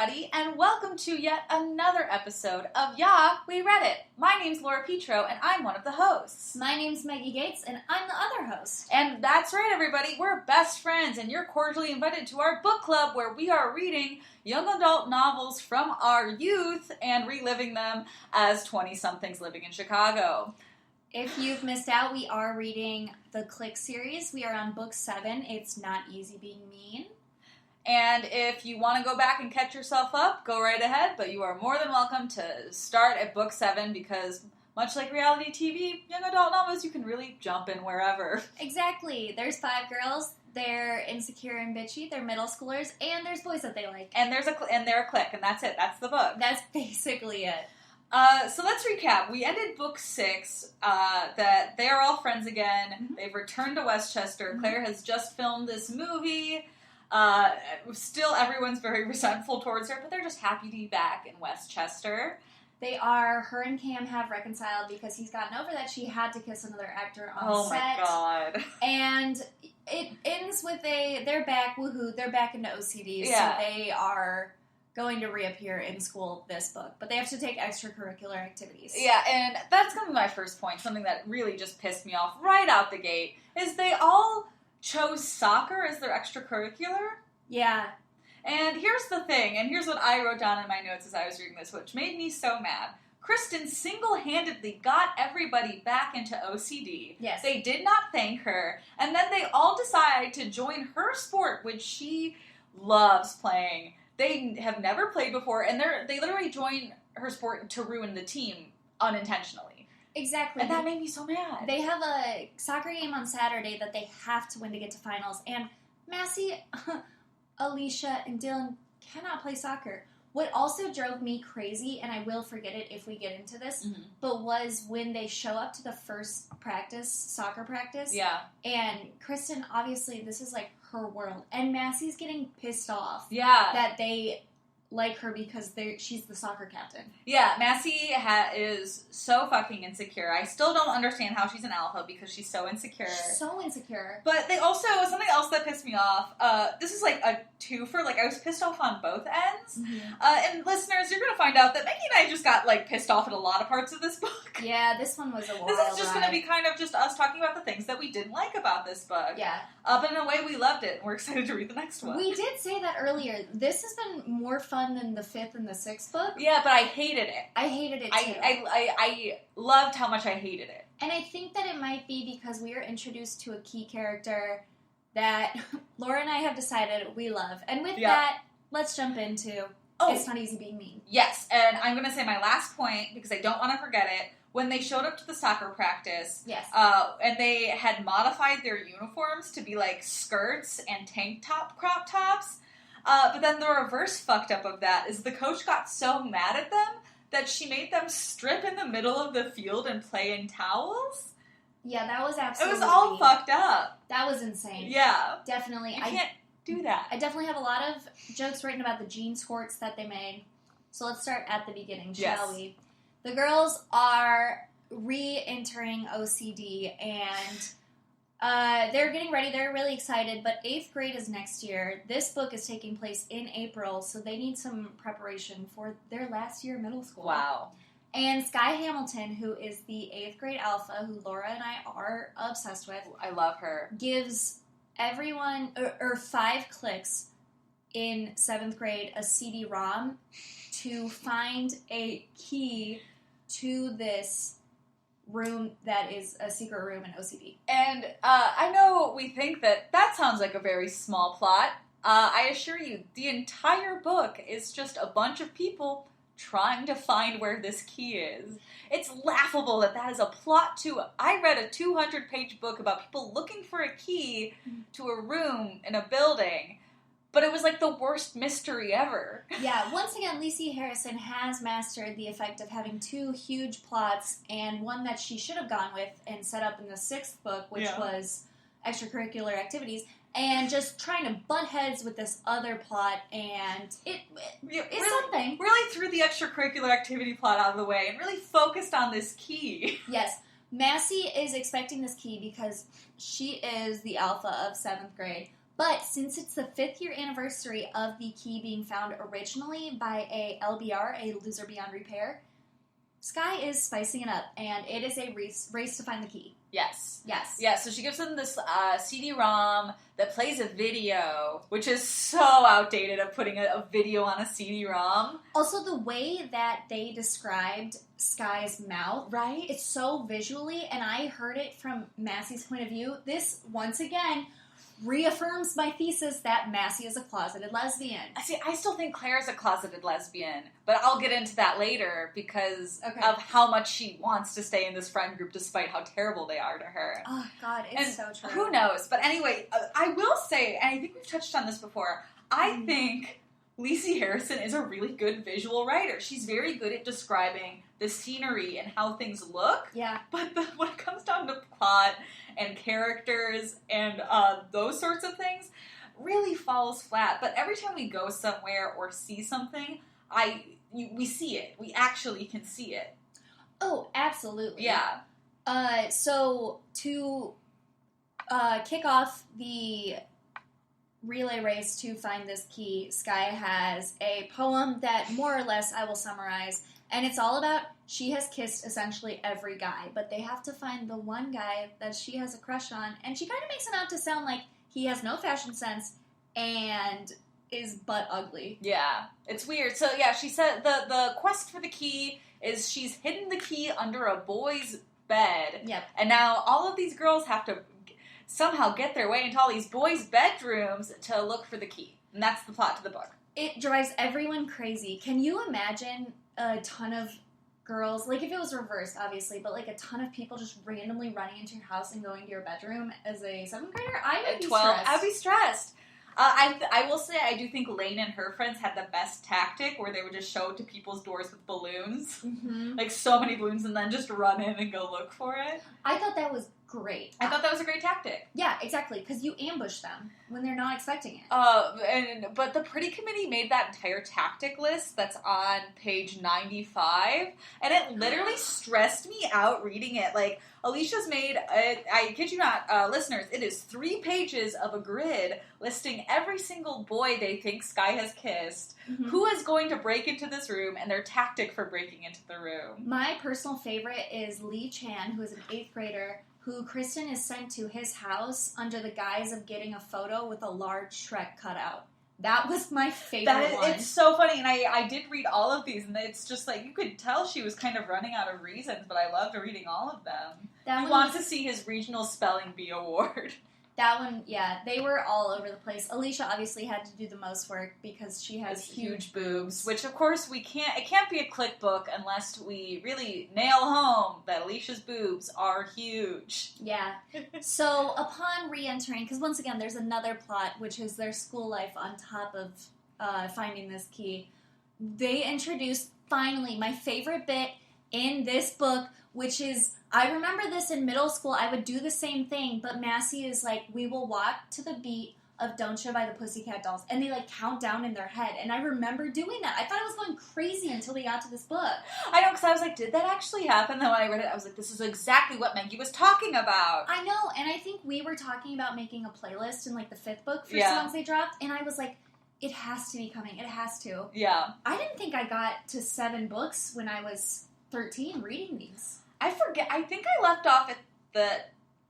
everybody, and welcome to yet another episode of Yeah, We Read It. My name's Laura Petro, and I'm one of the hosts. My name's Meggie Gates, and I'm the other host. And that's right, everybody, we're best friends, and you're cordially invited to our book club where we are reading young adult novels from our youth and reliving them as 20-somethings living in Chicago. If you've missed out, we are reading the Clique series. We are on book 7, It's Not Easy Being Mean. And if you want to go back and catch yourself up, go right ahead, but you are more than welcome to start at book 7 because, much like reality TV, young adult novels, you can really jump in wherever. Exactly. There's 5 girls. They're insecure and bitchy. They're middle schoolers, and there's boys that they like. And they're a clique, and that's it. That's the book. That's basically it. So let's recap. We ended book 6, that they are all friends again. Mm-hmm. They've returned to Westchester. Mm-hmm. Claire has just filmed this movie. Still everyone's very resentful towards her, but they're just happy to be back in Westchester. They are, her and Cam have reconciled because he's gotten over that she had to kiss another actor on set. Oh my god. And it ends with they're back, woohoo, they're back into OCD, yeah. So they are going to reappear in school this book, but they have to take extracurricular activities. Yeah, and that's going to be my first point, something that really just pissed me off right out the gate, is they all chose soccer as their extracurricular. Yeah. And here's the thing, and here's what I wrote down in my notes as I was reading this, which made me so mad. Kristen single-handedly got everybody back into OCD. Yes. They did not thank her, and then they all decide to join her sport, which she loves playing. They have never played before, and they literally join her sport to ruin the team unintentionally. Exactly. And that made me so mad. They have a soccer game on Saturday that they have to win to get to finals. And Massey, Alicia, and Dylan cannot play soccer. What also drove me crazy, and I will forget it if we get into this, mm-hmm. but was when they show up to the first soccer practice. Yeah. And Kristen, obviously, this is like her world. And Massey's getting pissed off. Yeah. That they like her because she's the soccer captain. Yeah, Massey is so fucking insecure. I still don't understand how she's an alpha because she's so insecure. She's so insecure. But they also, something else that pissed me off, this is like a twofer, like I was pissed off on both ends. Mm-hmm. And listeners, you're going to find out that Meggie and I just got like pissed off at a lot of parts of this book. Yeah, this one was a wild This is just going to be kind of just us talking about the things that we didn't like about this book. Yeah. But in a way we loved it and we're excited to read the next one. We did say that earlier. This has been more fun than the 5th and the 6th book. Yeah, but I hated it. I hated it too. I loved how much I hated it. And I think that it might be because we are introduced to a key character that Laura and I have decided we love. And with that, let's jump into It's Not Easy Being Mean. Yes, and I'm going to say my last point because I don't want to forget it. When they showed up to the soccer practice, yes, and they had modified their uniforms to be like skirts and tank top crop tops, but then the reverse fucked up of that is the coach got so mad at them that she made them strip in the middle of the field and play in towels. Yeah, that was absolutely... It was all fucked up. That was insane. Yeah. Definitely. You can't do that. I definitely have a lot of jokes written about the jean squirts that they made. So let's start at the beginning, shall we? The girls are re-entering OCD, and they're getting ready. They're really excited, but 8th grade is next year. This book is taking place in April, so they need some preparation for their last year of middle school. Wow. And Skye Hamilton, who is the 8th grade alpha, who Laura and I are obsessed with. I love her. Gives everyone, or 5 cliques in 7th grade, a CD-ROM to find a key to this room that is a secret room in OCD. And I know we think that sounds like a very small plot. I assure you, the entire book is just a bunch of people trying to find where this key is. It's laughable that is a plot to... I read a 200-page book about people looking for a key to a room in a building, but it was like the worst mystery ever. Yeah, once again, Lacey Harrison has mastered the effect of having 2 huge plots, and one that she should have gone with and set up in the 6th book, which was extracurricular activities, and just trying to butt heads with this other plot, and it's really, something. Really threw the extracurricular activity plot out of the way and really focused on this key. Yes. Massey is expecting this key because she is the alpha of 7th grade, But since it's the 5th year anniversary of the key being found originally by a LBR, a loser beyond repair, Skye is spicing it up, and it is a race to find the key. Yes. Yes. Yeah, so she gives them this CD-ROM that plays a video, which is so outdated of putting a video on a CD-ROM. Also, the way that they described Skye's mouth, right? It's so visually, and I heard it from Massey's point of view. This, once again, reaffirms my thesis that Massey is a closeted lesbian. See, I still think Claire's a closeted lesbian, but I'll get into that later because of how much she wants to stay in this friend group despite how terrible they are to her. Oh, God, it's so true. Who knows? But anyway, I will say, and I think we've touched on this before, I think Lacey Harrison is a really good visual writer. She's very good at describing the scenery and how things look. Yeah. But when it comes down to plot and characters and those sorts of things, really falls flat. But every time we go somewhere or see something, we see it. We actually can see it. Oh, absolutely. Yeah. So to kick off the relay race to find this key, Skye has a poem that more or less I will summarize, and it's all about she has kissed essentially every guy, but they have to find the one guy that she has a crush on, and she kind of makes him out to sound like he has no fashion sense and is butt ugly. Yeah, it's weird. So yeah, she said the quest for the key is she's hidden the key under a boy's bed. Yep. And now all of these girls have to somehow get their way into all these boys' bedrooms to look for the key. And that's the plot to the book. It drives everyone crazy. Can you imagine a ton of girls, like if it was reversed, obviously, but like a ton of people just randomly running into your house and going to your bedroom as a 7th grader? I would be 12, stressed. I'd be stressed. I will say I do think Lane and her friends had the best tactic where they would just show up to people's doors with balloons. Mm-hmm. Like so many balloons and then just run in and go look for it. I thought that was great. I thought that was a great tactic. Yeah, exactly, because you ambush them when they're not expecting it. But the Pretty Committee made that entire tactic list that's on page 95, and it literally stressed me out reading it. Like, Alicia's made, I kid you not, listeners, it is 3 pages of a grid listing every single boy they think Skye has kissed, who is going to break into this room, and their tactic for breaking into the room. My personal favorite is Lee Chan, who is an 8th grader, who Kristen is sent to his house under the guise of getting a photo with a large Shrek cutout. That was my favorite one. It's so funny, and I did read all of these, and it's just like, you could tell she was kind of running out of reasons, but I loved reading all of them. I want to see his Regional Spelling Bee Award. That one, yeah, they were all over the place. Alicia obviously had to do the most work because she has huge boobs, which of course it can't be a Clique book unless we really nail home that Alicia's boobs are huge. Yeah. So upon re-entering, because once again there's another plot, which is their school life on top of finding this key, they introduced finally my favorite bit in this book, which is, I remember this in middle school, I would do the same thing, but Massey is like, we will walk to the beat of Don't You by the Pussycat Dolls, and they like count down in their head, and I remember doing that. I thought I was going crazy until we got to this book. I know, because I was like, did that actually happen? Then when I read it, I was like, this is exactly what Meggie was talking about. I know, and I think we were talking about making a playlist in like the 5th book for songs they dropped, and I was like, it has to be coming, it has to. Yeah. I didn't think I got to 7 books when I was 13 reading these. I forget. I think I left off at the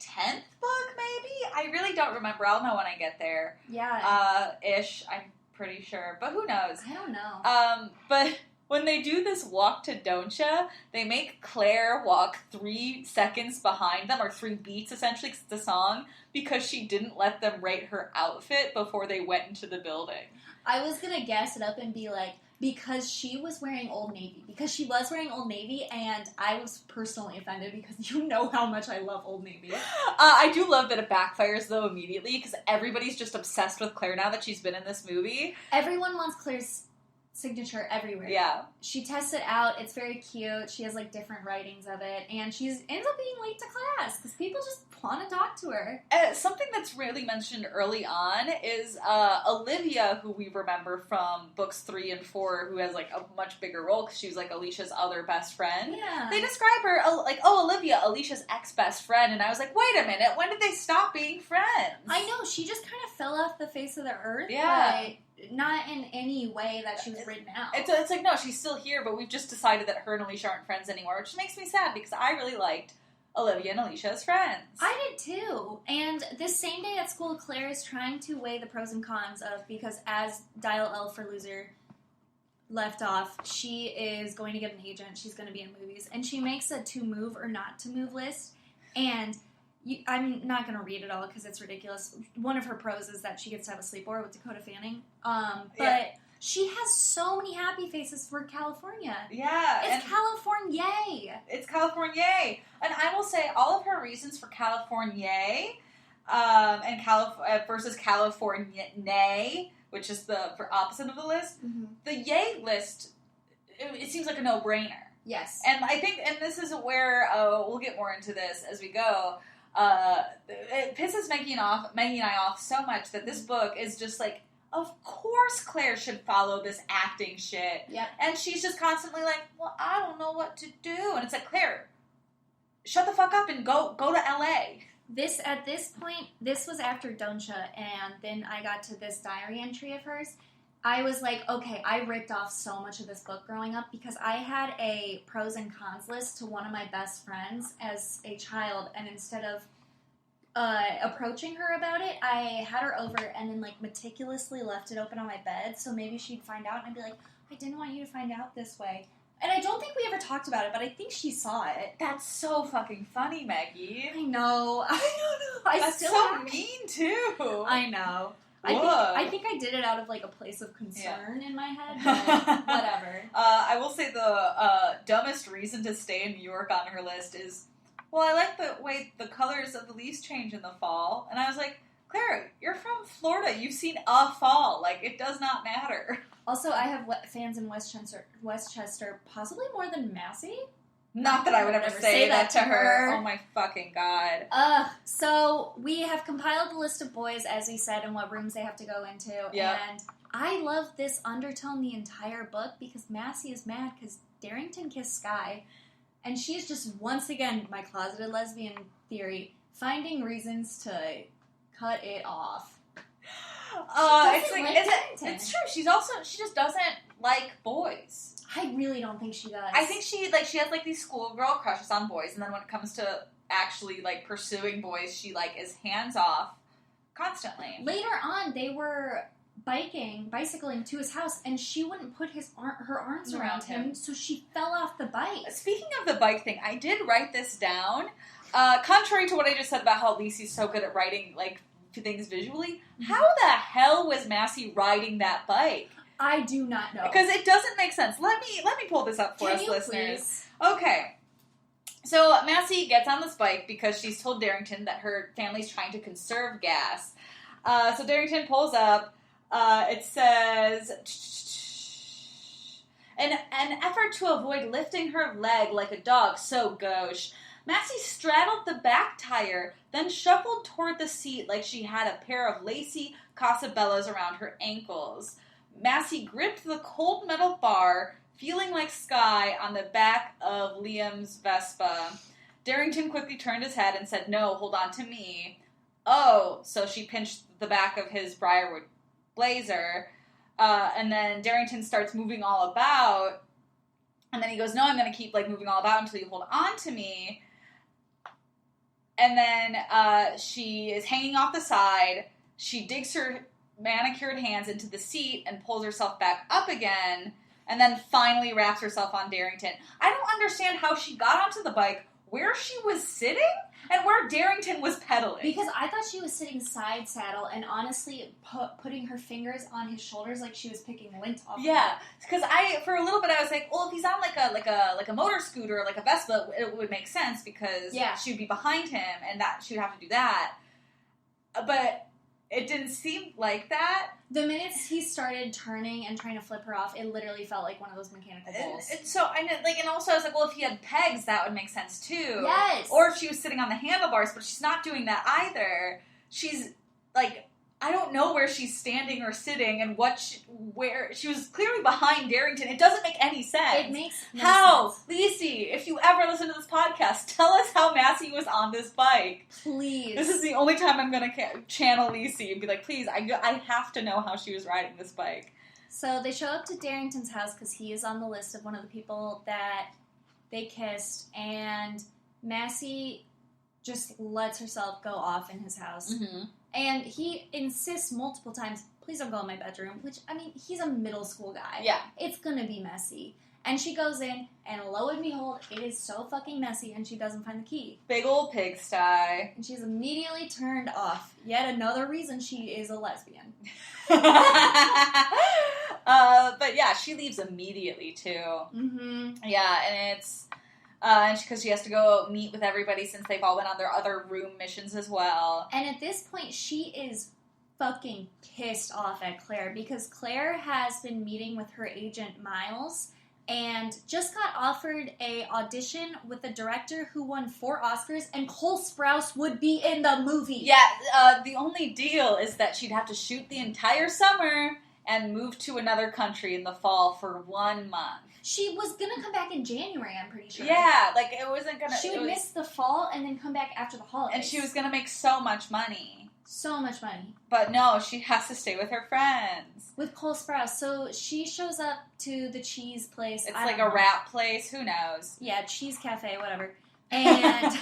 10th book, maybe? I really don't remember. I'll know when I get there. Yeah. Ish, I'm pretty sure. But who knows? I don't know. But when they do this walk to Don't Ya, they make Claire walk 3 seconds behind them, or 3 beats, essentially, 'cause it's a song, because she didn't let them rate her outfit before they went into the building. I was going to gas it up and be like, because she was wearing Old Navy. Because she was wearing Old Navy, and I was personally offended because you know how much I love Old Navy. I do love that it backfires, though, immediately, because everybody's just obsessed with Claire now that she's been in this movie. Everyone wants Claire's signature everywhere. Yeah. She tests it out. It's very cute. She has, like, different writings of it. And she ends up being late to class because people just want to talk to her. Something that's really mentioned early on is Olivia, who we remember from books 3 and 4, who has, like, a much bigger role because she was, like, Alicia's other best friend. Yeah. They describe her, like, oh, Olivia, Alicia's ex-best friend. And I was like, wait a minute, when did they stop being friends? I know. She just kind of fell off the face of the earth. Yeah. But not in any way that she was written out. It's like, no, she's still here, but we've just decided that her and Alicia aren't friends anymore, which makes me sad because I really liked Olivia and Alicia as friends. I did too. And this same day at school, Claire is trying to weigh the pros and cons of, because as Dial L for Loser left off, she is going to get an agent, she's going to be in movies, and she makes a to move or not to move list, and I'm not going to read it all because it's ridiculous. One of her pros is that she gets to have a sleepover with Dakota Fanning. But she has so many happy faces for California. Yeah. It's California. It's California. And I will say all of her reasons for California and versus California, which is the opposite of the list. Mm-hmm. The yay list, it seems like a no-brainer. Yes. And I think, and this is where we'll get more into this as we go. It pisses Maggie and I off so much that this book is just like, of course Claire should follow this acting shit. Yep. And she's just constantly like, well, I don't know what to do. And it's like, Claire, shut the fuck up and go to LA. At this point, this was after Donsha, and then I got to this diary entry of hers. I was like, okay, I ripped off so much of this book growing up because I had a pros and cons list to one of my best friends as a child, and instead of approaching her about it, I had her over and then, like, meticulously left it open on my bed so maybe she'd find out, and I'd be like, I didn't want you to find out this way. And I don't think we ever talked about it, but I think she saw it. That's so fucking funny, Maggie. I know. That's so mean, too. I know. I think I did it out of, like, a place of concern in my head, but whatever. I will say the dumbest reason to stay in New York on her list is, well, I like the way the colors of the leaves change in the fall. And I was like, Claire, you're from Florida. You've seen a fall. Like, it does not matter. Also, I have fans in Westchester, possibly more than Massey. Not that I would ever say that to her. Oh my fucking God. So we have compiled a list of boys, as we said, and what rooms they have to go into. Yep. And I love this undertone the entire book because Massey is mad because Darrington kissed Skye. And she's just, once again, my closeted lesbian theory, finding reasons to cut it off. It's true. She just doesn't like boys. I really don't think she does. I think she has, like, these schoolgirl crushes on boys, and then when it comes to actually, like, pursuing boys, she, like, is hands off constantly. Later on, they were bicycling to his house, and she wouldn't put her arms around him, so she fell off the bike. Speaking of the bike thing, I did write this down. Contrary to what I just said about how Lisi's so good at writing, like, things visually, how the hell was Massey riding that bike? I do not know. Because it doesn't make sense. Let me pull this up for us, listeners. Please? Okay. So Massey gets on this bike because she's told Darrington that her family's trying to conserve gas. So Darrington pulls up. It says, an effort to avoid lifting her leg like a dog, so gauche. Massey straddled the back tire, then shuffled toward the seat like she had a pair of lacy Casabellas around her ankles. Massey gripped the cold metal bar, feeling like Skye on the back of Liam's Vespa. Darrington quickly turned his head and said, "No, hold on to me." Oh, so she pinched the back of his Briarwood blazer. And then Darrington starts moving all about. And then he goes, "No, I'm going to keep, like, moving all about until you hold on to me." And then she is hanging off the side. She digs her manicured hands into the seat and pulls herself back up again, and then finally wraps herself on Darrington. I don't understand how she got onto the bike, where she was sitting, and where Darrington was pedaling. Because I thought she was sitting side saddle and honestly putting her fingers on his shoulders like she was picking lint off. Yeah, because for a little bit I was like, well, if he's on like a motor scooter, like a Vespa, it would make sense because she would be behind him and that she would have to do that. But it didn't seem like that. The minutes he started turning and trying to flip her off, it literally felt like one of those mechanical bulls. And also I was like, well, if he had pegs, that would make sense too. Yes. Or if she was sitting on the handlebars, but she's not doing that either. She's like, I don't know where she's standing or sitting and where she was clearly behind Darrington. It doesn't make any sense. It makes no sense. Lacey, if you ever listen to this podcast, tell us how Massey was on this bike. Please. This is the only time I'm going to channel Lacey and be like, please, I have to know how she was riding this bike. So they show up to Darrington's house because he is on the list of one of the people that they kissed, and Massey just lets herself go off in his house. Mm-hmm. And he insists multiple times, please don't go in my bedroom. Which, I mean, he's a middle school guy. Yeah. It's gonna be messy. And she goes in, and lo and behold, it is so fucking messy, and she doesn't find the key. Big old pigsty. And she's immediately turned off. Yet another reason she is a lesbian. But yeah, she leaves immediately, too. Mm-hmm. Yeah, and it's... because she has to go meet with everybody since they've all been on their other room missions as well. And at this point, she is fucking pissed off at Claire because Claire has been meeting with her agent, Miles, and just got offered a audition with a director who won 4 Oscars, and Cole Sprouse would be in the movie. Yeah, the only deal is that she'd have to shoot the entire summer and move to another country in the fall for 1 month. She was gonna come back in January, I'm pretty sure. Yeah, like it wasn't gonna... She would miss the fall and then come back after the holidays. And she was gonna make so much money. So much money. But no, she has to stay with her friends. With Cole Sprouse. So she shows up to the cheese place. It's like a rap place, who knows? Yeah, cheese cafe, whatever. And...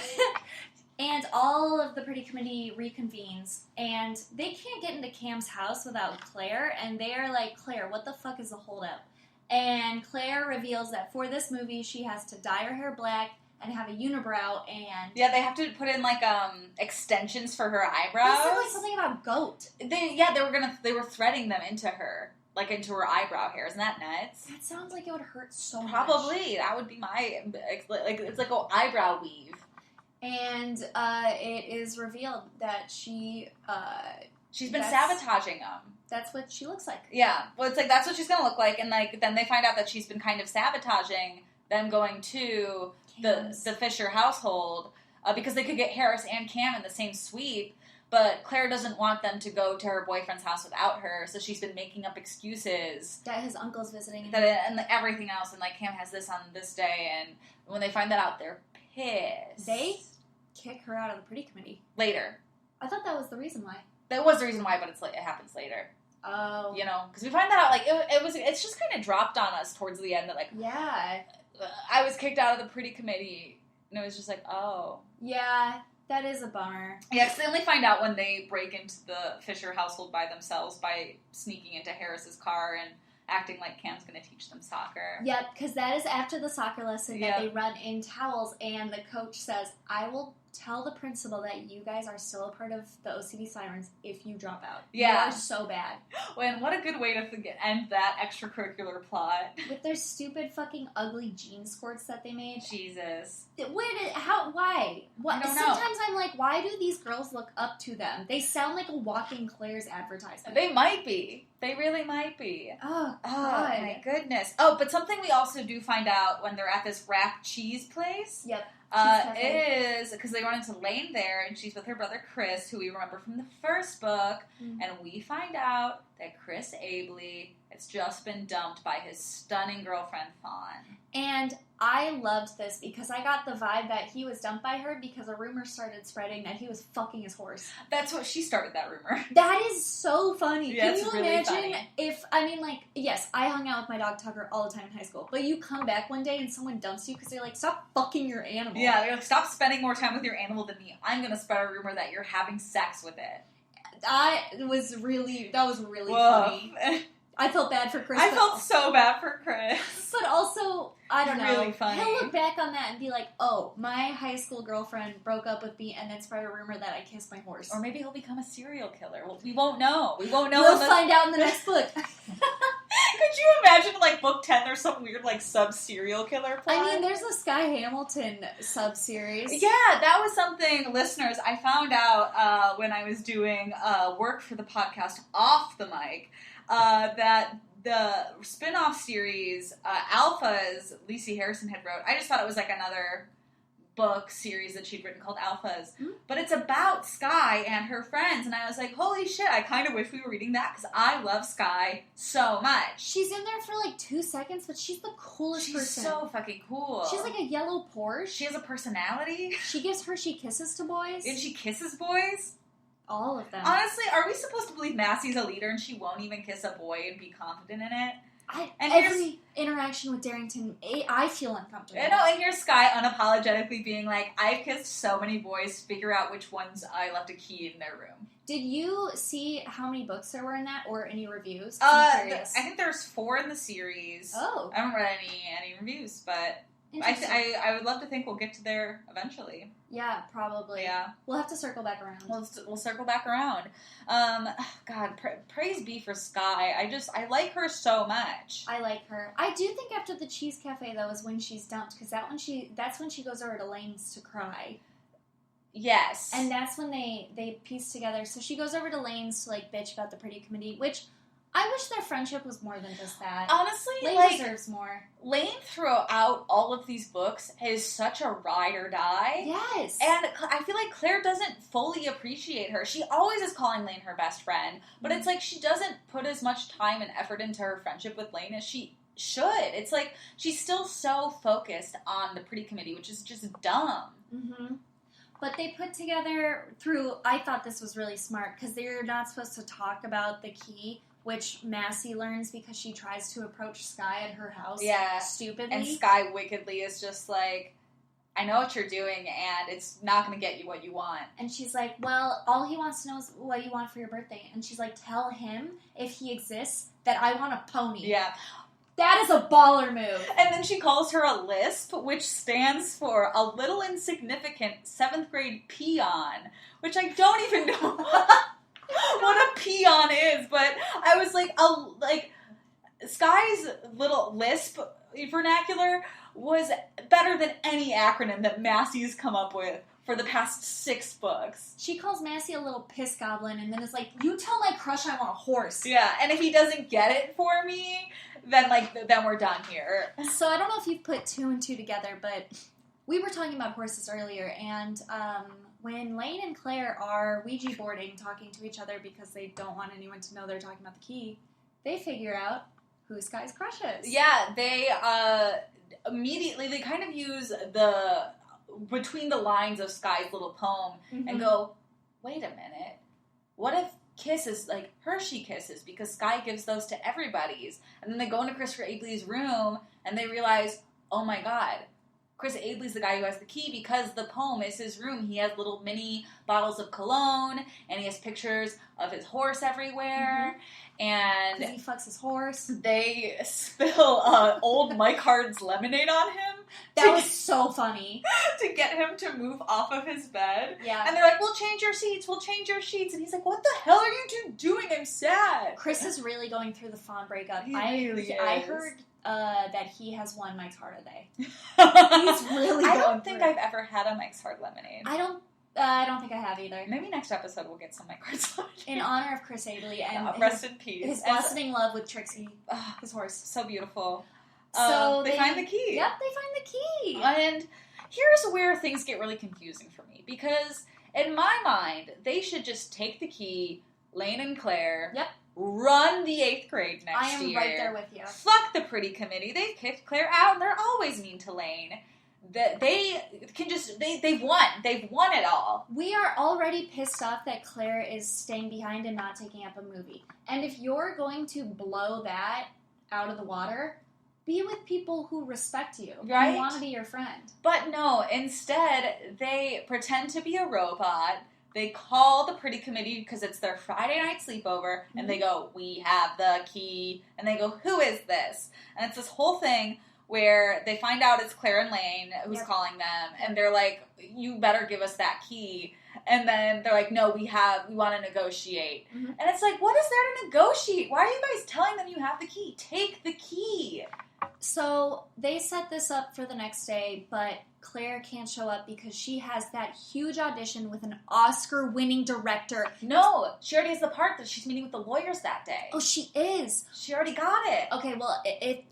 And all of the pretty committee reconvenes, and they can't get into Cam's house without Claire, and they are like, Claire, what the fuck is the holdup? And Claire reveals that for this movie, she has to dye her hair black and have a unibrow, and... Yeah, they have to put in, like, extensions for her eyebrows. They said, like, something about goat. They were threading them into her, like, into her eyebrow hair. Isn't that nuts? That sounds like it would hurt so much. Probably. That would be my, like, it's like an eyebrow weave. And it is revealed that she's been sabotaging them. That's what she looks like. Yeah. Well, it's like, that's what she's going to look like. And, like, then they find out that she's been kind of sabotaging them going to the Fisher household because they could get Harris and Cam in the same suite. But Claire doesn't want them to go to her boyfriend's house without her, so she's been making up excuses. That his uncle's visiting. And everything else. And, like, Cam has this on this day. And when they find that out, they're pissed. They kick her out of the pretty committee. Later. I thought that was the reason why. That was the reason why, but it happens later. Oh. You know? Because we find that out, like, it's just kind of dropped on us towards the end that, like... Yeah. I was kicked out of the pretty committee. And it was just like, oh. Yeah, that is a bummer. Yeah, because they only find out when they break into the Fisher household by themselves by sneaking into Harris's car and acting like Cam's going to teach them soccer. Yep, because that is after the soccer lesson that they run in towels, and the coach says, I will tell the principal that you guys are still a part of the OCD Sirens if you drop out. Yeah. You are so bad. And what a good way to end that extracurricular plot. With their stupid fucking ugly jean skirts that they made. Jesus. Why? What? I don't know. Sometimes I'm like, why do these girls look up to them? They sound like a walking Claire's advertisement. They might be. They really might be. Oh, God. Oh, my goodness. Oh, but something we also do find out when they're at this wrap cheese place. Yep. Is because they run into Lane there, and she's with her brother Chris, who we remember from the first book, and we find out that Chris Abley has just been dumped by his stunning girlfriend Fawn. And I loved this because I got the vibe that he was dumped by her because a rumor started spreading that he was fucking his horse. That's what she started, that rumor. That is so funny. Yeah, Can you really imagine funny. if, I mean, like, yes, I hung out with my dog Tucker all the time in high school, but you come back one day and someone dumps you because they're like, stop fucking your animal. Yeah, they're like, stop spending more time with your animal than me. I'm going to spread a rumor that you're having sex with it. That was really funny. I felt bad for Chris. I felt so bad for Chris. But also, I don't know. Really funny. He'll look back on that and be like, oh, my high school girlfriend broke up with me and then spread a rumor that I kissed my horse. Or maybe he'll become a serial killer. Well, we won't know. We won't know. We'll find out in the next book. Could you imagine, like, book 10, there's some weird, like, sub-serial killer plot? I mean, there's a Skye Hamilton sub-series. Yeah, that was something, listeners, I found out when I was doing work for the podcast off the mic, that the spin-off series, Alphas, Lacey Harrison had wrote, I just thought it was, like, another book series that she'd written called Alphas, but it's about Skye and her friends, and I was like, holy shit, I kind of wish we were reading that, because I love Skye so much. She's in there for like 2 seconds, but she's the coolest person. She's so fucking cool. She's like a yellow Porsche. She has a personality. She gives Hershey kisses to boys. And she kisses boys? All of them. Honestly, are we supposed to believe Massey's a leader and she won't even kiss a boy and be confident in it? Every interaction with Darrington, I feel uncomfortable. I know, and here's Skye unapologetically being like, I've kissed so many boys, figure out which ones I left a key in their room. Did you see how many books there were in that, or any reviews? I'm curious. I think there's 4 in the series. Oh. I haven't read any reviews, but I would love to think we'll get to there eventually. Yeah, probably. Yeah. We'll have to circle back around. We'll circle back around. God, praise be for Skye. I like her so much. I like her. I do think after the Cheese Cafe, though, is when she's dumped, because that's when she goes over to Lane's to cry. Yes. And that's when they piece together. So she goes over to Lane's to, like, bitch about the pretty committee, which I wish their friendship was more than just that. Honestly, Lane deserves more. Lane, throughout all of these books, is such a ride or die. Yes. And I feel like Claire doesn't fully appreciate her. She always is calling Lane her best friend, but it's like she doesn't put as much time and effort into her friendship with Lane as she should. It's like she's still so focused on the pretty committee, which is just dumb. Mm-hmm. But they put together I thought this was really smart, because they're not supposed to talk about the key, which Massey learns because she tries to approach Skye at her house. Yeah. Stupidly. And Skye wickedly is just like, I know what you're doing, and it's not going to get you what you want. And she's like, well, all he wants to know is what you want for your birthday. And she's like, tell him, if he exists, that I want a pony. Yeah. That is a baller move. And then she calls her a lisp, which stands for a little insignificant 7th grade peon, which I don't even know what a peon is, but I was like, Skye's little lisp vernacular was better than any acronym that Massey's come up with for the past 6 books. She calls Massey a little piss goblin, and then is like, you tell my crush I want a horse. Yeah, and if he doesn't get it for me, then we're done here. So I don't know if you've put 2 and 2 together, but we were talking about horses earlier, and when Lane and Claire are Ouija boarding, talking to each other because they don't want anyone to know they're talking about the key, they figure out who Skye's crush is. Yeah, they immediately, they kind of use between the lines of Skye's little poem and go, wait a minute, what if Kiss is like Hershey Kisses, because Skye gives those to everybody's, and then they go into Christopher Abley's room and they realize, oh my god, Chris Abley's the guy who has the key, because the poem is his room. He has little mini bottles of cologne, and he has pictures of his horse everywhere, and he fucks his horse. They spill old Mike Hard's lemonade on him. That was so funny. To get him to move off of his bed. Yeah. And they're like, we'll change your sheets. And he's like, what the hell are you two doing? I'm sad. Chris is really going through the Fawn breakup. I heard that he has won Mike's Heart a day. He's really I don't think I've ever had a Mike's Hard lemonade. I don't think I have either. Maybe next episode we'll get some Mike Hard's lemonade. In honor of Chris Abley and rest in peace. His blossoming love with Trixie, his horse. So beautiful. So they find the key. Yep, they find the key. And here's where things get really confusing for me, because in my mind, they should just take the key, Lane and Claire, run the 8th grade next year. I am right there with you. Fuck the pretty committee. They've kicked Claire out, and they're always mean to Lane. That they can just they've won. They've won it all. We are already pissed off that Claire is staying behind and not taking up a movie. And if you're going to blow that out of the water, be with people who respect you. Right? Who want to be your friend. But no, instead they pretend to be a robot. They call the pretty committee because it's their Friday night sleepover, and they go, we have the key. And they go, who is this? And it's this whole thing where they find out it's Claire and Lane who's calling them, and they're like, you better give us that key. And then they're like, no, we want to negotiate. Mm-hmm. And it's like, what is there to negotiate? Why are you guys telling them you have the key? Take the key. So they set this up for the next day, but Claire can't show up because she has that huge audition with an Oscar-winning director. No, she already has the part that she's meeting with the lawyers that day. Oh, she is? She already got it. Okay, well,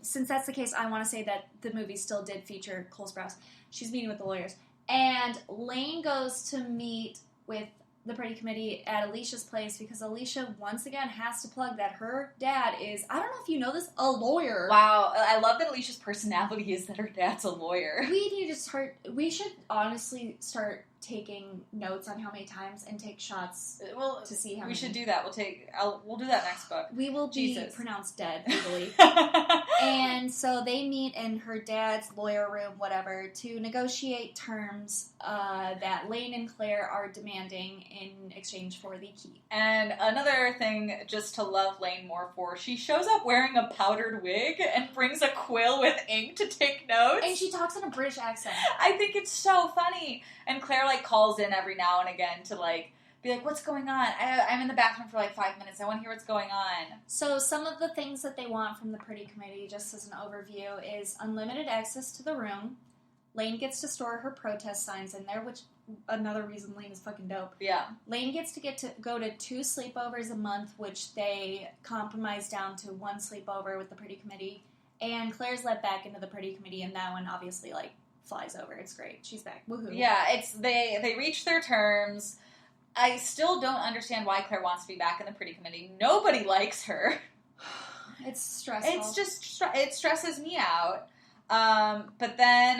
since that's the case, I want to say that the movie still did feature Cole Sprouse. She's meeting with the lawyers. And Lane goes to meet with the Pretty Committee at Alicia's place because Alicia once again has to plug that her dad is, I don't know if you know this, a lawyer. Wow, I love that Alicia's personality is that her dad's a lawyer. We should honestly start taking notes on how many times and take shots to see how many. We should do that. We'll do that next book. We will be pronounced dead, legally. And so they meet in her dad's lawyer room, whatever, to negotiate terms that Lane and Claire are demanding in exchange for the key. And another thing just to love Lane more for, she shows up wearing a powdered wig and brings a quill with ink to take notes. And she talks in a British accent. I think it's so funny. And Claire, calls in every now and again to, be like, what's going on? I'm in the bathroom for, 5 minutes. I want to hear what's going on. So some of the things that they want from the Pretty Committee, just as an overview, is unlimited access to the room. Lane gets to store her protest signs in there, which, another reason Lane is fucking dope. Yeah. Lane gets to go to 2 sleepovers a month, which they compromise down to 1 sleepover with the Pretty Committee. And Claire's let back into the Pretty Committee, and that one obviously, flies over. It's great. She's back. Woohoo. Yeah, they reach their terms. I still don't understand why Claire wants to be back in the Pretty Committee. Nobody likes her. It's stressful. It's just, it stresses me out. But then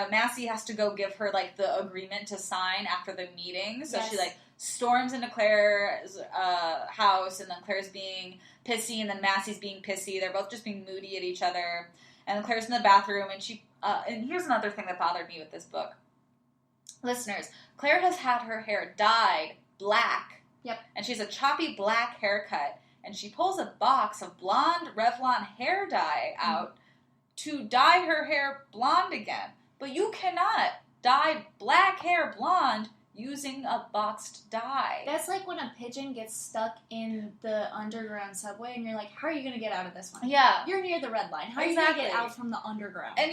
Massey has to go give her, the agreement to sign after the meeting. So yes. she, storms into Claire's house, and then Claire's being pissy, and then Massey's being pissy. They're both just being moody at each other. And Claire's in the bathroom, and and here's another thing that bothered me with this book. Listeners, Claire has had her hair dyed black. Yep. And she has a choppy black haircut. And she pulls a box of blonde Revlon hair dye out to dye her hair blonde again. But you cannot dye black hair blonde using a boxed dye. That's like when a pigeon gets stuck in the underground subway and you're like, how are you going to get out of this one? Yeah. You're near the red line. How are you going to get out from the underground? And,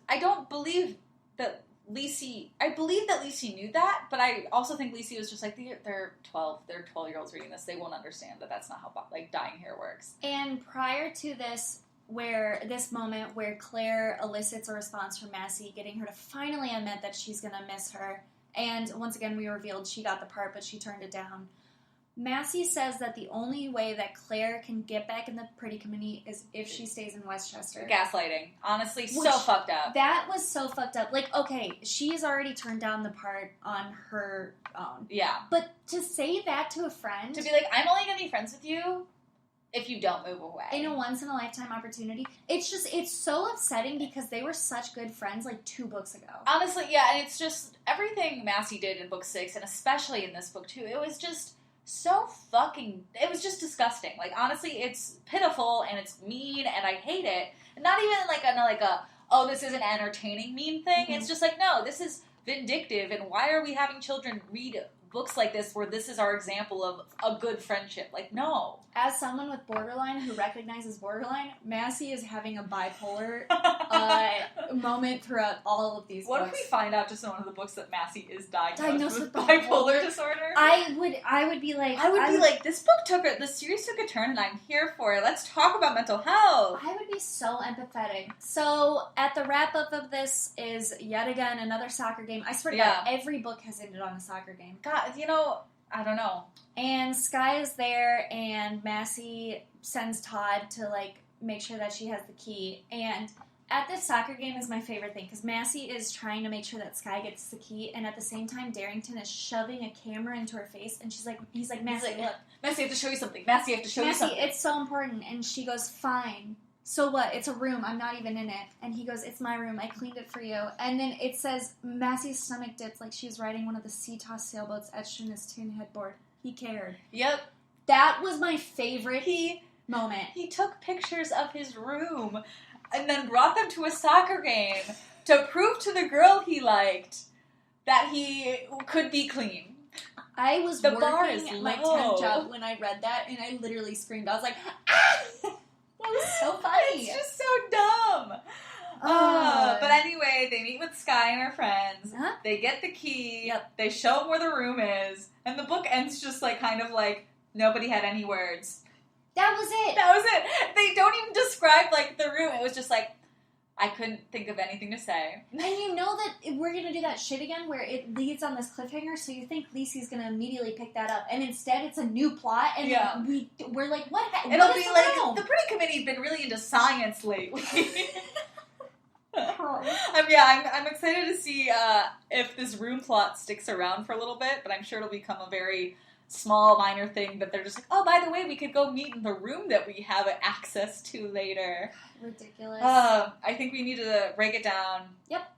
I don't believe that Lacey, I believe that Lacey knew that, but I also think Lacey was just like, they're 12-year-olds reading this. They won't understand that that's not how, dyeing hair works. And prior to this moment where Claire elicits a response from Massey, getting her to finally admit that she's going to miss her, and once again we revealed she got the part, but she turned it down. Massey says that the only way that Claire can get back in the Pretty Committee is if she stays in Westchester. Gaslighting. Honestly, so fucked up. That was so fucked up. Okay, she's already turned down the part on her own. Yeah. But to say that to a friend... To be like, I'm only going to be friends with you if you don't move away. In a once-in-a-lifetime opportunity. It's so upsetting because they were such good friends 2 books ago. Honestly, yeah, and it's just everything Massey did in book 6, and especially in this book too, it was just so it was just disgusting. Honestly, it's pitiful, and it's mean, and I hate it. And not even oh, this is an entertaining mean thing. Mm-hmm. It's just no, this is vindictive, and why are we having children read books like this where this is our example of a good friendship? No. As someone with borderline who recognizes borderline, Massey is having a bipolar moment throughout all of these books. What if we find out just in one of the books that Massey is diagnosed with bipolar disorder? I would be like... this series took a turn and I'm here for it. Let's talk about mental health. I would be so empathetic. So, at the wrap-up of this is, yet again, another soccer game. I swear to God, every book has ended on a soccer game. God, I don't know. And Skye is there, and Massey sends Todd to, make sure that she has the key. And at this soccer game is my favorite thing, because Massey is trying to make sure that Skye gets the key, and at the same time, Darrington is shoving a camera into her face, and he's like, Massey, look. Massey, I have to show you something. Massey, I have to show you something. It's so important. And she goes, fine. So what? It's a room. I'm not even in it. And he goes, it's my room. I cleaned it for you. And then it says, Massey's stomach dipped like she was riding one of the sea toss sailboats etched in his tin headboard. He cared. Yep. That was my favorite moment. He took pictures of his room and then brought them to a soccer game to prove to the girl he liked that he could be clean. I was The bar is working my low. temp job when I read that, and I literally screamed. I was like, ah! That was so funny. It's just so dumb. But anyway, they meet with Skye and her friends. Uh-huh. They get the key. Yep. They show them where the room is. And the book ends just like kind of like nobody had any words. That was it. That was it. They don't even describe like the room. It was just like, I couldn't think of anything to say. And you know that we're going to do that shit again where it leads on this cliffhanger, so you think Lacey's going to immediately pick that up. And instead, it's a new plot, and we're like, what? It'll be like, the Pretty Committee's been really into science lately. I'm excited to see if this room plot sticks around for a little bit, but I'm sure it'll become a very small, minor thing that they're just like, oh, by the way, we could go meet in the room that we have access to later. Ridiculous. I think we need to break it down. Yep.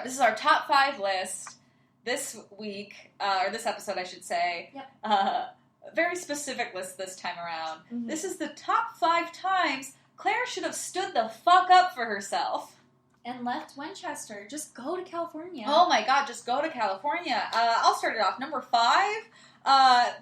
This is our top 5 list this week, or this episode, I should say. Yep. Very specific list this time around. Mm-hmm. This is the top 5 times Claire should have stood the fuck up for herself. And left Winchester. Just go to California. Oh my god, just go to California. I'll start it off. Number 5,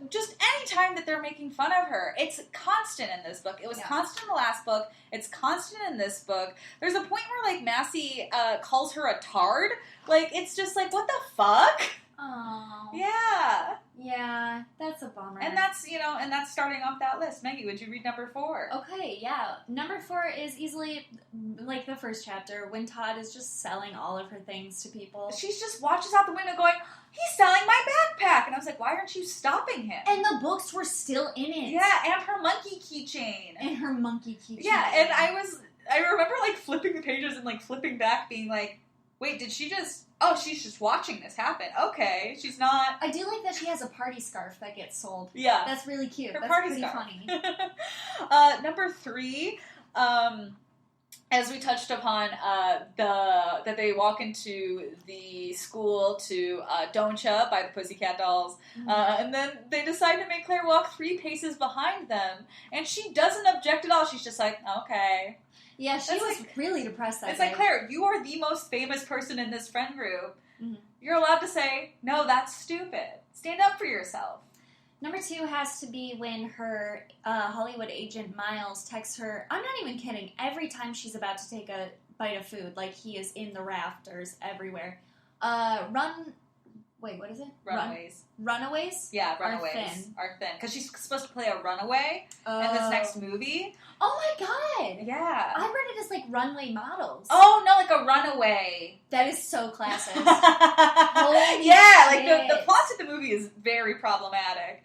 just any time that they're making fun of her. It's constant in this book. It was constant in the last book. It's constant in this book. There's a point where, like, Massey calls her a tard. Like, it's just like, what the fuck? Oh. Yeah. Yeah, that's a bummer. And that's, and that's starting off that list. Maggie, would you read number 4? Okay, yeah. Number 4 is easily, like, the first chapter, when Todd is just selling all of her things to people. She just watches out the window going, he's selling my backpack! And I was like, why aren't you stopping him? And the books were still in it. Yeah, and her monkey keychain. And her monkey keychain. Yeah, and I remember, like, flipping the pages and, like, flipping back, being like, wait, did she just... Oh, she's just watching this happen. Okay, she's not... I do like that she has a party scarf that gets sold. Yeah. That's really cute. Her That's party pretty scarf. funny. Number 3, as we touched upon, that they walk into the school to Don't Ya by the Pussycat Dolls, Mm-hmm. and then they decide to make Claire walk 3 paces behind them, and she doesn't object at all. She's just like, okay. Yeah, she was really depressed that It's day. like, Claire, you are the most famous person in this friend group. Mm-hmm. You're allowed to say, no, that's stupid. Stand up for yourself. Number 2 has to be when her Hollywood agent Miles texts her. I'm not even kidding. Every time she's about to take a bite of food, like he is in the rafters everywhere. Wait, what is it? Runaways. Runaways? Yeah, Runaways are thin. Because she's supposed to play a runaway in this next movie. Oh my god! Yeah. I read it as like runway models. Oh, no, like a runaway. That is so classist. Yeah, like the plot of the movie is very problematic.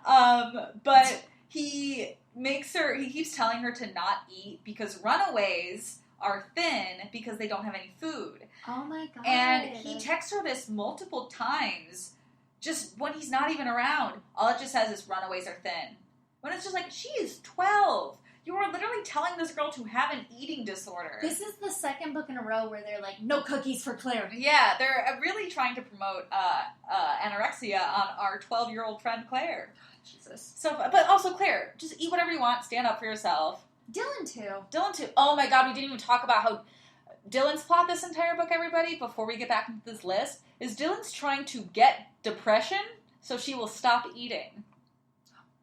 But he keeps telling her to not eat because runaways are thin because they don't have any food. Oh my god. And he texts her this multiple times just when he's not even around. All it just says is runaways are thin. When it's just like, she is 12. You are literally telling this girl to have an eating disorder. This is the second book in a row where they're like, no cookies for Claire. Yeah, they're really trying to promote anorexia on our 12-year-old friend Claire. Jesus. So, but also Claire, just eat whatever you want, stand up for yourself. Dylan too. Oh my god, we didn't even talk about how Dylan's plot this entire book, everybody, before we get back into this list, is Dylan's trying to get depression so she will stop eating.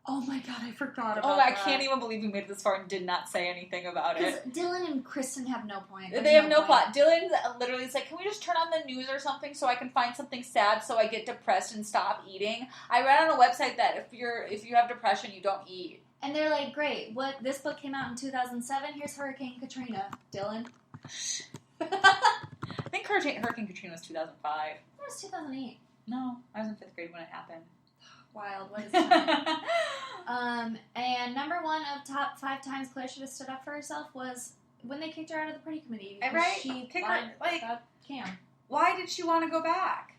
Oh my god, I forgot about that. that. I can't even believe we made it this far and did not say anything about it. Because Dylan and Kristen have no point. They have no plot. Dylan literally is like, can we just turn on the news or something so I can find something sad so I get depressed and stop eating? I read on a website that if you have depression, you don't eat. And they're like, great, this book came out in 2007, here's Hurricane Katrina. Dylan. I think Hurricane Katrina was 2005. It was 2008. No, I was in 5th grade when it happened. Wild, what is that? And number 1 of top 5 times Claire should have stood up for herself was when they kicked her out of the Pretty Committee. Right? She Kick her, like, Cam. Why did she want to go back?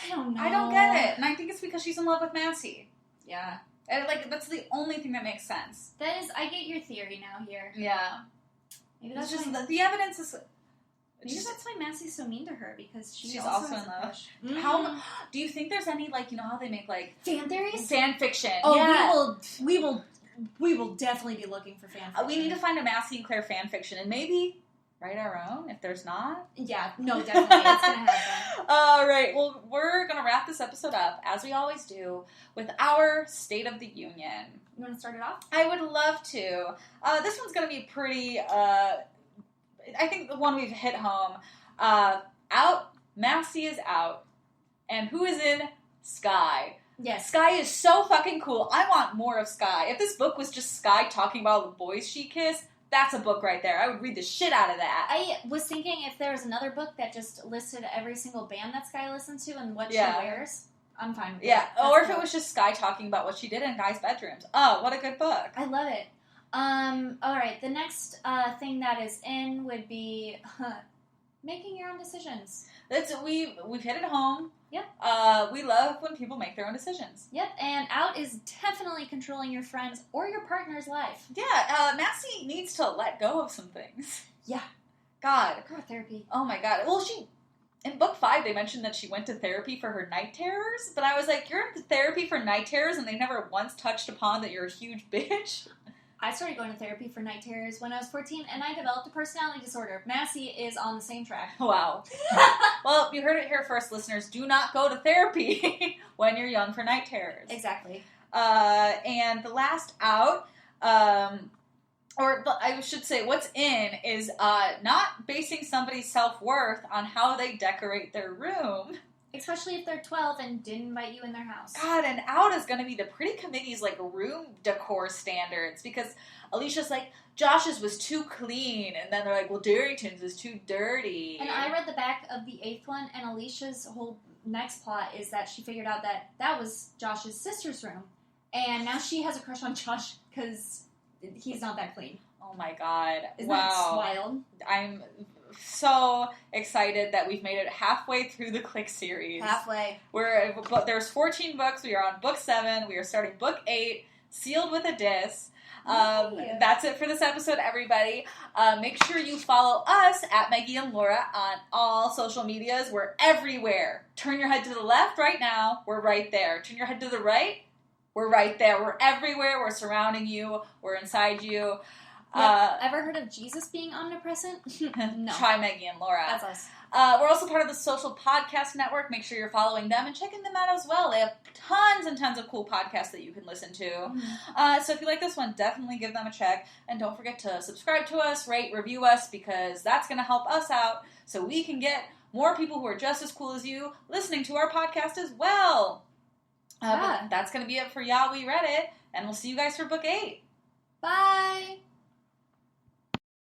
I don't know. I don't get it. And I think it's because she's in love with Massey. Yeah. And, like, that's the only thing that makes sense. That is, I get your theory now here. Yeah. Maybe It's that's just, the evidence is... Maybe that's why Massey's so mean to her, because she's also has in a love. crush. How do you think there's any, like, you know how they make, like, fan theories? Fan fiction. Oh, yeah. we will definitely be looking for fan fiction. We need to find a Massey and Claire fan fiction, and maybe write our own if there's not? Yeah, no, definitely. It's going to happen. All right. Well, we're going to wrap this episode up, as we always do, with our State of the Union. You want to start it off? I would love to. This one's going to be pretty, I think the one we've hit home. Out. Massey is out. And who is in? Skye. Yes. Skye is so fucking cool. I want more of Skye. If this book was just Skye talking about the boys she kissed, that's a book right there. I would read the shit out of that. I was thinking if there was another book that just listed every single band that Skye listens to and what she wears, I'm fine with that. That's or if it was just Skye talking about what she did in guys' bedrooms. Oh, what a good book. I love it. Alright, the next thing that is in would be making your own decisions. We've hit it home. Yep. We love when people make their own decisions. Yep, and out is definitely controlling your friend's or your partner's life. Yeah, Massey needs to let go of some things. Yeah. God. Go to therapy. Oh my God. Well, in book 5, they mentioned that she went to therapy for her night terrors, but I was like, you're in therapy for night terrors and they never once touched upon that you're a huge bitch? I started going to therapy for night terrors when I was 14, and I developed a personality disorder. Massey is on the same track. Wow. Well, you heard it here first, listeners. Do not go to therapy when you're young for night terrors. Exactly. And the last out, or I should say what's in, is not basing somebody's self-worth on how they decorate their room. Especially if they're 12 and didn't invite you in their house. God, and out is going to be the pretty committee's, room decor standards. Because Alicia's like, Josh's was too clean. And then they're like, well, Darrington's is too dirty. And I read the back of the 8th one, and Alicia's whole next plot is that she figured out that was Josh's sister's room. And now she has a crush on Josh because he's not that clean. Oh, my God. Isn't that wild? I'm so excited that we've made it halfway through the Clique series. Halfway. There's 14 books. We are on book 7. We are starting book 8, sealed with a diss. That's it for this episode, everybody. Make sure you follow us at Meggie and Laura on all social medias. We're everywhere. Turn your head to the left right now. We're right there. Turn your head to the right. We're right there. We're everywhere. We're surrounding you. We're inside you. Ever heard of Jesus being omnipresent? No. Try Meggie and Laura. That's us. We're also part of the Social Podcast Network. Make sure you're following them and checking them out as well. They have tons and tons of cool podcasts that you can listen to. Mm-hmm. So if you like this one, definitely give them a check. And don't forget to subscribe to us, rate, review us, because that's going to help us out so we can get more people who are just as cool as you listening to our podcast as well. But that's going to be it for Y'all We Read It, and we'll see you guys for book 8. Bye!